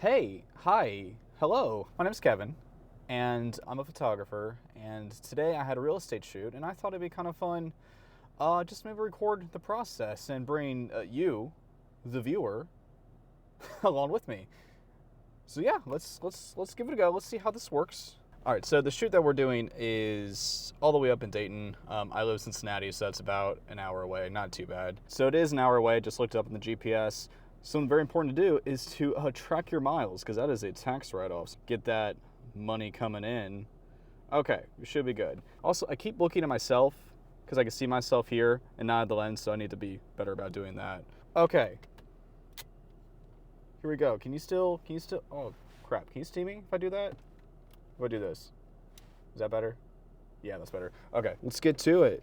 Hey, hi, hello. My name's Kevin, and I'm a photographer. And today I had a real estate shoot, and I thought it'd be kind of fun, just maybe record the process and bring you, the viewer, along with me. So yeah, let's give it a go. Let's see how this works. All right, so the shoot that we're doing is all the way up in Dayton. I live in Cincinnati, so that's about an hour away. Not too bad. So it is an hour away. Just looked it up in the GPS. Something very important to do is to track your miles, because that is a tax write-off. Get that money coming in. Okay, we should be good. Also, I keep looking at myself because I can see myself here and not at the lens, so I need to be better about doing that. Okay. Here we go. Can you still, oh crap. Can you see me if I do that? If I do this? Is that better? Yeah, that's better. Okay, let's get to it.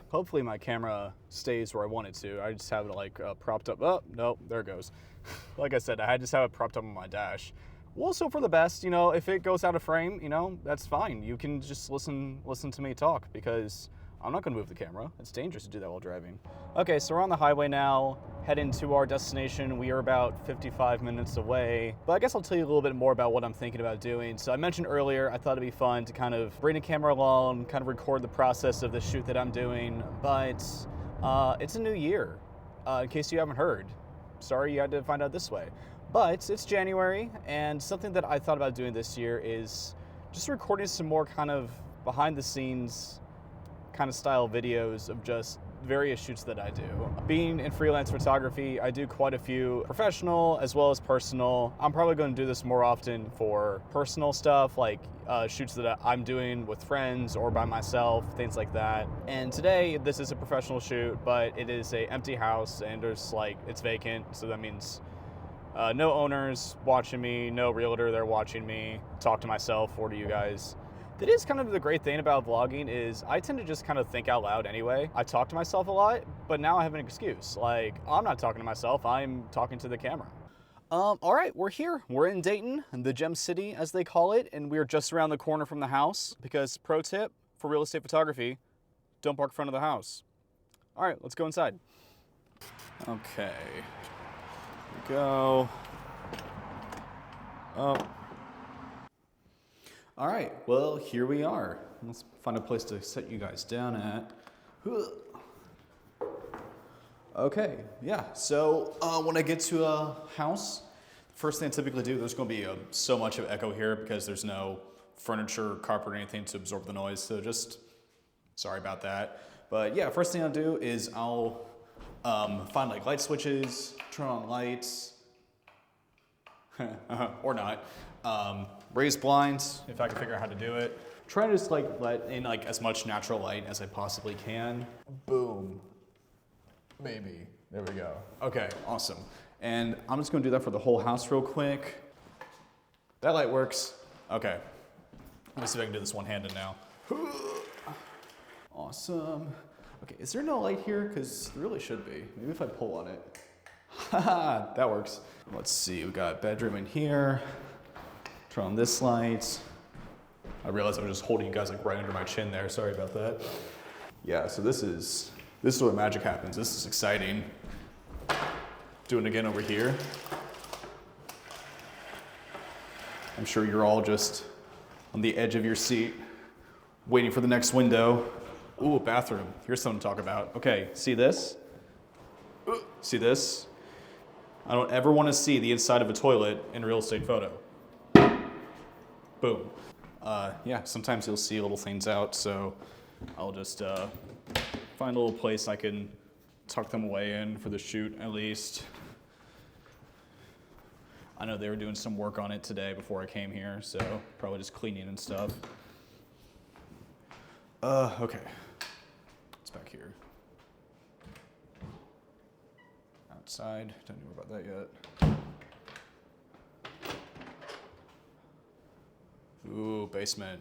Hopefully my camera stays where I want it to. I just have it like propped up. Oh, nope, there it goes. Like I said, I just have it propped up on my dash. Well, so for the best, if it goes out of frame, that's fine. You can just listen to me talk, because I'm not gonna move the camera. It's dangerous to do that while driving. Okay, so we're on the highway now, heading to our destination. We are about 55 minutes away, but I guess I'll tell you a little bit more about what I'm thinking about doing. So I mentioned earlier, I thought it'd be fun to kind of bring a camera along, kind of record the process of the shoot that I'm doing, but it's a new year, in case you haven't heard. Sorry you had to find out this way. But it's January, and something that I thought about doing this year is just recording some more kind of behind the scenes kind of style videos of just various shoots that I do. Being in freelance photography, I do quite a few professional as well as personal. I'm probably going to do this more often for personal stuff, like shoots that I'm doing with friends or by myself, things like that. And today, this is a professional shoot, but it is a empty house, and it's vacant, so that means no owners watching me, no realtor there watching me talk to myself or to you guys. That is kind of the great thing about vlogging, is I tend to just kind of think out loud anyway. I talk to myself a lot, but now I have an excuse. Like, I'm not talking to myself, I'm talking to the camera. All right, we're here. We're in Dayton, the Gem City as they call it, and we're just around the corner from the house, because pro tip for real estate photography, don't park in front of the house. All right, let's go inside. Okay, here we go. Oh. All right, well, here we are. Let's find a place to set you guys down at. Okay, yeah, so when I get to a house, the first thing I typically do, there's gonna be so much of echo here because there's no furniture, carpet, or anything to absorb the noise, so just sorry about that. But yeah, first thing I'll do is I'll find like light switches, turn on lights, or not. Raise blinds, if I can figure out how to do it. Try to just let in as much natural light as I possibly can. Boom. Maybe. There we go. Okay, awesome. And I'm just gonna do that for the whole house real quick. That light works. Okay. Let me see if I can do this one-handed now. Awesome. Okay, is there no light here? Because there really should be. Maybe if I pull on it. Haha, that works. Let's see, we got bedroom in here. Turn on this light. I realized I was just holding you guys right under my chin there. Sorry about that. Yeah, so this is where magic happens. This is exciting. Doing it again over here. I'm sure you're all just on the edge of your seat, waiting for the next window. Ooh, bathroom. Here's something to talk about. Okay, see this? See this? I don't ever want to see the inside of a toilet in a real estate photo. Boom. Yeah, sometimes you'll see little things out, so I'll just find a little place I can tuck them away in for the shoot, at least. I know they were doing some work on it today before I came here, so probably just cleaning and stuff. Okay. What's back here? Outside, don't know about that yet. Ooh, basement.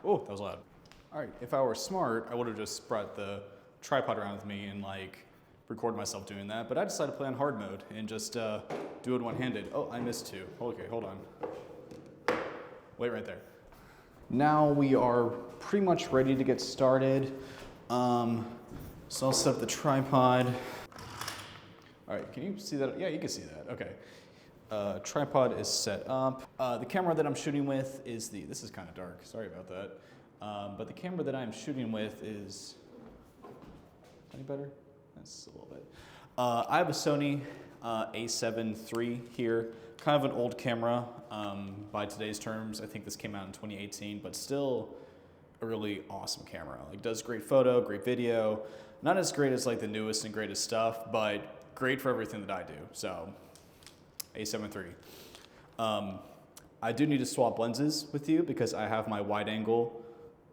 Oh, that was loud. All right, if I were smart, I would have just brought the tripod around with me and record myself doing that, but I decided to play on hard mode and just do it one-handed. Oh, I missed two. Okay, hold on. Wait right there. Now we are pretty much ready to get started. So I'll set up the tripod. All right, can you see that? Yeah, you can see that, okay. Tripod is set up. The camera that I'm shooting with is this is kind of dark, sorry about that. But the camera that I'm shooting with is, any better? That's a little bit. I have a Sony a7 III here, kind of an old camera by today's terms. I think this came out in 2018, but still a really awesome camera. Like, does great photo, great video. Not as great as like the newest and greatest stuff, but great for everything that I do. So, a7 III. I do need to swap lenses with you because I have my wide angle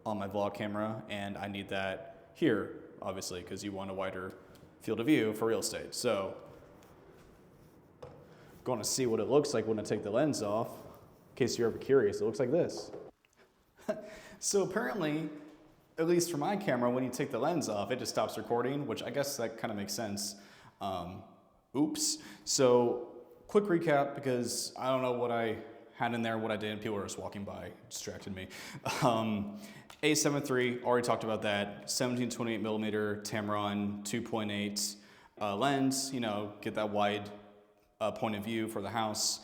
on my vlog camera, and I need that here, obviously, because you want a wider field of view for real estate. So, going to see what it looks like when I take the lens off. In case you're ever curious, it looks like this. So apparently, at least for my camera, when you take the lens off, it just stops recording, which I guess that kind of makes sense. Oops. So quick recap, because I don't know what I had in there, what I did. People were just walking by, distracted me. A7 III, already talked about that. 17-28 millimeter Tamron 2.8 lens. You know, get that wide point of view for the house.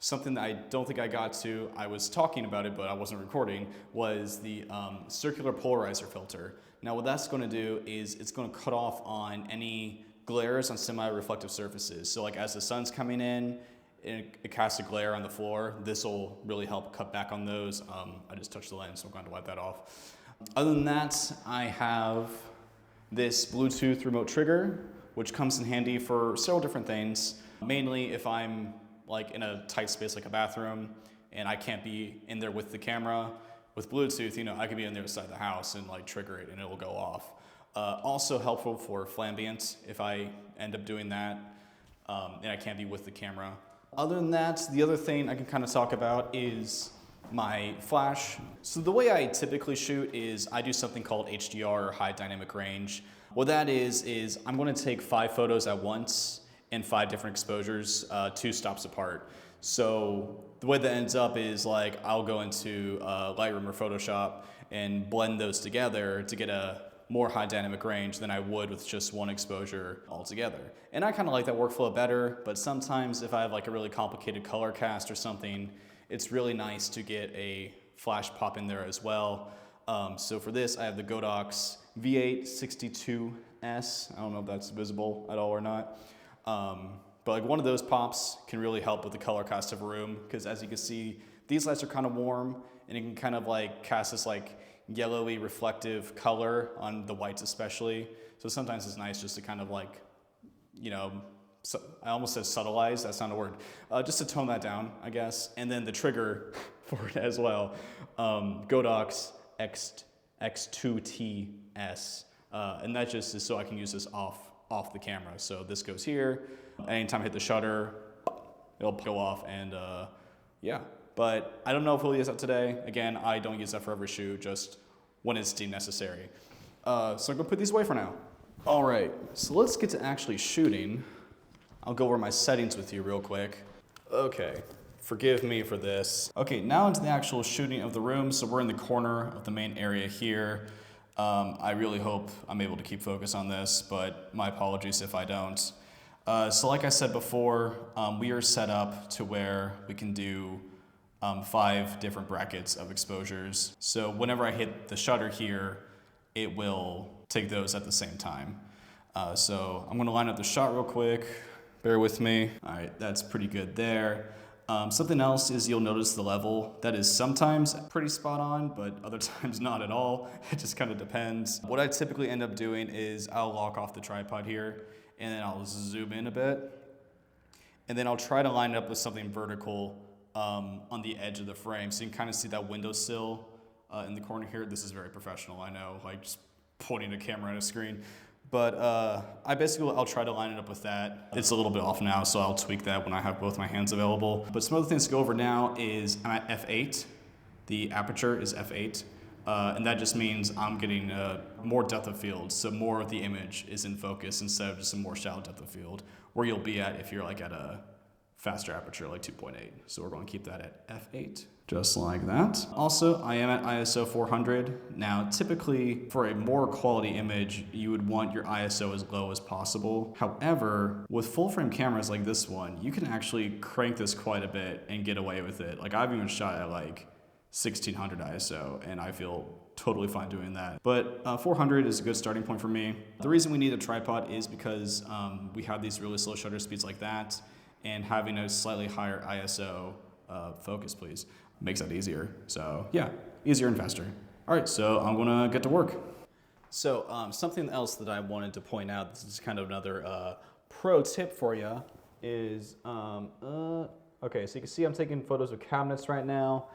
Something that I don't think I got to, I was talking about it, but I wasn't recording, was the circular polarizer filter. Now what that's going to do is it's going to cut off on any glares on semi-reflective surfaces. So like as the sun's coming in, it casts a glare on the floor. This will really help cut back on those. I just touched the lens, so I'm going to wipe that off. Other than that, I have this Bluetooth remote trigger, which comes in handy for several different things. Mainly if I'm like in a tight space like a bathroom and I can't be in there with the camera. With Bluetooth, you know, I can be on the other side of the house and like trigger it and it will go off. Also helpful for flambient if I end up doing that and I can't be with the camera. Other than that, the other thing I can kind of talk about is my flash. So the way I typically shoot is I do something called HDR, or high dynamic range. What that is I'm going to take 5 photos at once in 5 different exposures, 2 stops apart. So the way that ends up is like I'll go into Lightroom or Photoshop and blend those together to get a more high dynamic range than I would with just one exposure altogether. And I kind of like that workflow better, but sometimes if I have like a really complicated color cast or something, it's really nice to get a flash pop in there as well. So for this, I have the Godox V862S. I don't know if that's visible at all or not. But like one of those pops can really help with the color cast of a room, because as you can see, these lights are kind of warm and it can kind of like cast this like yellowy reflective color on the whites especially. So sometimes it's nice just to kind of like, you know, I almost said subtleize, that's not a word, just to tone that down, I guess. And then the trigger for it as well, Godox X2TS, and that just is so I can use this off the camera. So this goes here, anytime I hit the shutter, it'll go off, and yeah. But I don't know if we'll use that today. Again, I don't use that for every shoot, just when it's deemed necessary. So I'm gonna put these away for now. All right, so let's get to actually shooting. I'll go over my settings with you real quick. Okay, forgive me for this. Okay, now into the actual shooting of the room. So we're in the corner of the main area here. I really hope I'm able to keep focus on this, but my apologies if I don't. So like I said before, we are set up to where we can do 5 different brackets of exposures. So whenever I hit the shutter here, it will take those at the same time. So I'm gonna line up the shot real quick. Bear with me. All right, that's pretty good there. Something else is you'll notice the level. That is sometimes pretty spot on, but other times not at all. It just kind of depends. What I typically end up doing is I'll lock off the tripod here, and then I'll zoom in a bit. And then I'll try to line it up with something vertical on the edge of the frame. So you can kind of see that windowsill in the corner here. This is very professional, I know, like just pointing a camera at a screen. But I'll try to line it up with that. It's a little bit off now, so I'll tweak that when I have both my hands available. But some other things to go over now is I'm at f8. The aperture is f8. And that just means I'm getting more depth of field. So more of the image is in focus instead of just a more shallow depth of field, where you'll be at if you're like at a faster aperture, like 2.8. So we're going to keep that at f8, just like that. Also, I am at ISO 400. Now, typically for a more quality image, you would want your ISO as low as possible. However, with full frame cameras like this one, you can actually crank this quite a bit and get away with it. Like I've even shot at like 1600 ISO and I feel totally fine doing that. But 400 is a good starting point for me. The reason we need a tripod is because we have these really slow shutter speeds like that, and having a slightly higher ISO focus, please, makes that easier. So yeah, easier and faster. All right, so I'm gonna get to work. So something else that I wanted to point out, this is kind of another pro tip for you, is, okay, so you can see I'm taking photos of cabinets right now.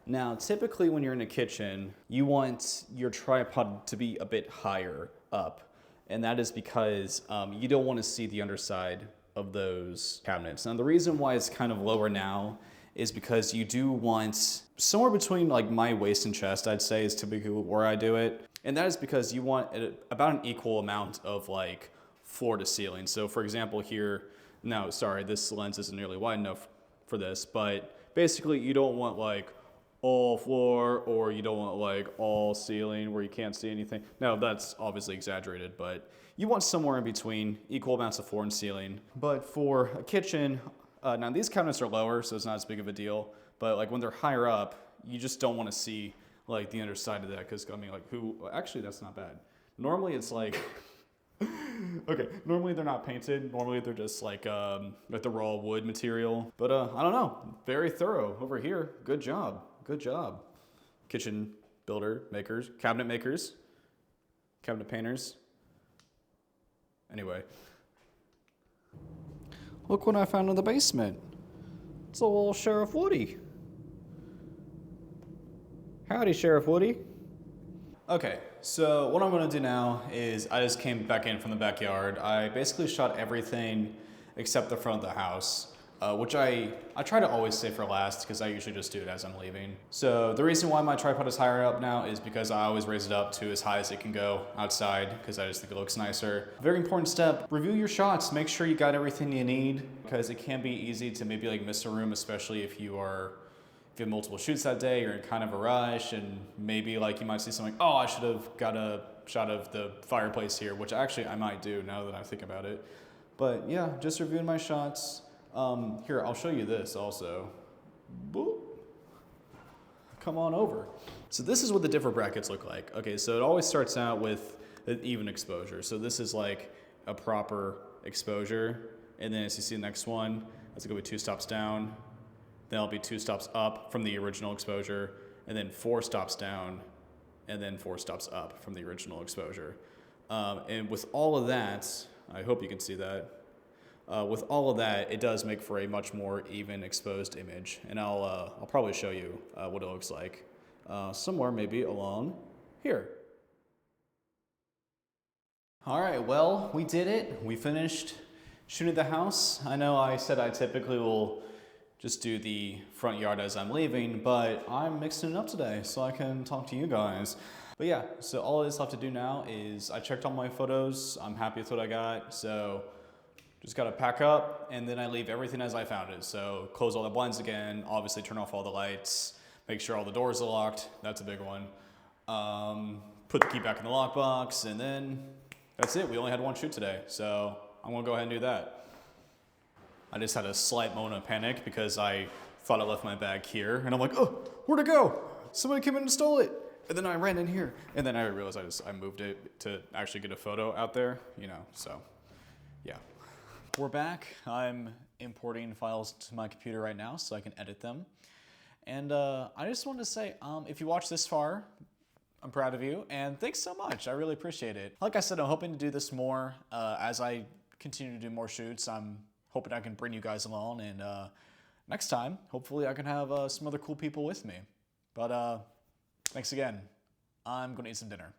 Now, typically when you're in a kitchen, you want your tripod to be a bit higher up, and that is because you don't want to see the underside of those cabinets. Now, the reason why it's kind of lower now is because you do want somewhere between like my waist and chest, I'd say, is typically where I do it. And that is because you want about an equal amount of like floor to ceiling. So for example here, no, sorry, this lens isn't nearly wide enough for this, but basically you don't want like all floor, or you don't want like all ceiling where you can't see anything. Now that's obviously exaggerated, but you want somewhere in between, equal amounts of floor and ceiling. But for a kitchen, now these cabinets are lower, so it's not as big of a deal, but like when they're higher up, you just don't want to see like the underside of that, because I mean, like actually that's not bad. Normally it's like, okay, normally they're not painted. Normally they're just like the raw wood material. But I don't know, very thorough over here. Good job, good job. Kitchen builder, makers, cabinet painters. Anyway, look what I found in the basement. It's a little Sheriff Woody. Howdy, Sheriff Woody. Okay, so what I'm gonna do now is I just came back in from the backyard. I basically shot everything except the front of the house, which I try to always save for last because I usually just do it as I'm leaving. So the reason why my tripod is higher up now is because I always raise it up to as high as it can go outside because I just think it looks nicer. Very important step, review your shots. Make sure you got everything you need, because it can be easy to maybe like miss a room, especially if you have multiple shoots that day, you're in kind of a rush, and maybe like you might see something, oh, I should have got a shot of the fireplace here, which actually I might do now that I think about it. But yeah, just reviewing my shots. Here, I'll show you this also. Boop. Come on over. So this is what the different brackets look like. Okay, so it always starts out with an even exposure. So this is like a proper exposure. And then as you see the next one, that's gonna be 2 stops down. Then it'll be 2 stops up from the original exposure, and then 4 stops down, and then 4 stops up from the original exposure. And with all of that, I hope you can see that. With all of that, it does make for a much more even exposed image, and I'll probably show you what it looks like somewhere maybe along here. All right, well, we did it. We finished shooting the house. I know I said I typically will just do the front yard as I'm leaving, but I'm mixing it up today so I can talk to you guys. But yeah, so all I just have to do now is I checked all my photos. I'm happy with what I got, so just gotta pack up, and then I leave everything as I found it. So close all the blinds again, obviously turn off all the lights, make sure all the doors are locked. That's a big one. Put the key back in the lockbox, and then that's it. We only had one shoot today, so I'm gonna go ahead and do that. I just had a slight moment of panic because I thought I left my bag here, and I'm like, oh, where'd it go? Somebody came in and stole it. And then I ran in here, and then I realized I moved it to actually get a photo out there, you know, so yeah. We're back. I'm importing files to my computer right now so I can edit them. And I just wanted to say, if you watched this far, I'm proud of you, and thanks so much. I really appreciate it. Like I said, I'm hoping to do this more as I continue to do more shoots. I'm hoping I can bring you guys along, and next time, hopefully I can have some other cool people with me. But thanks again. I'm gonna eat some dinner.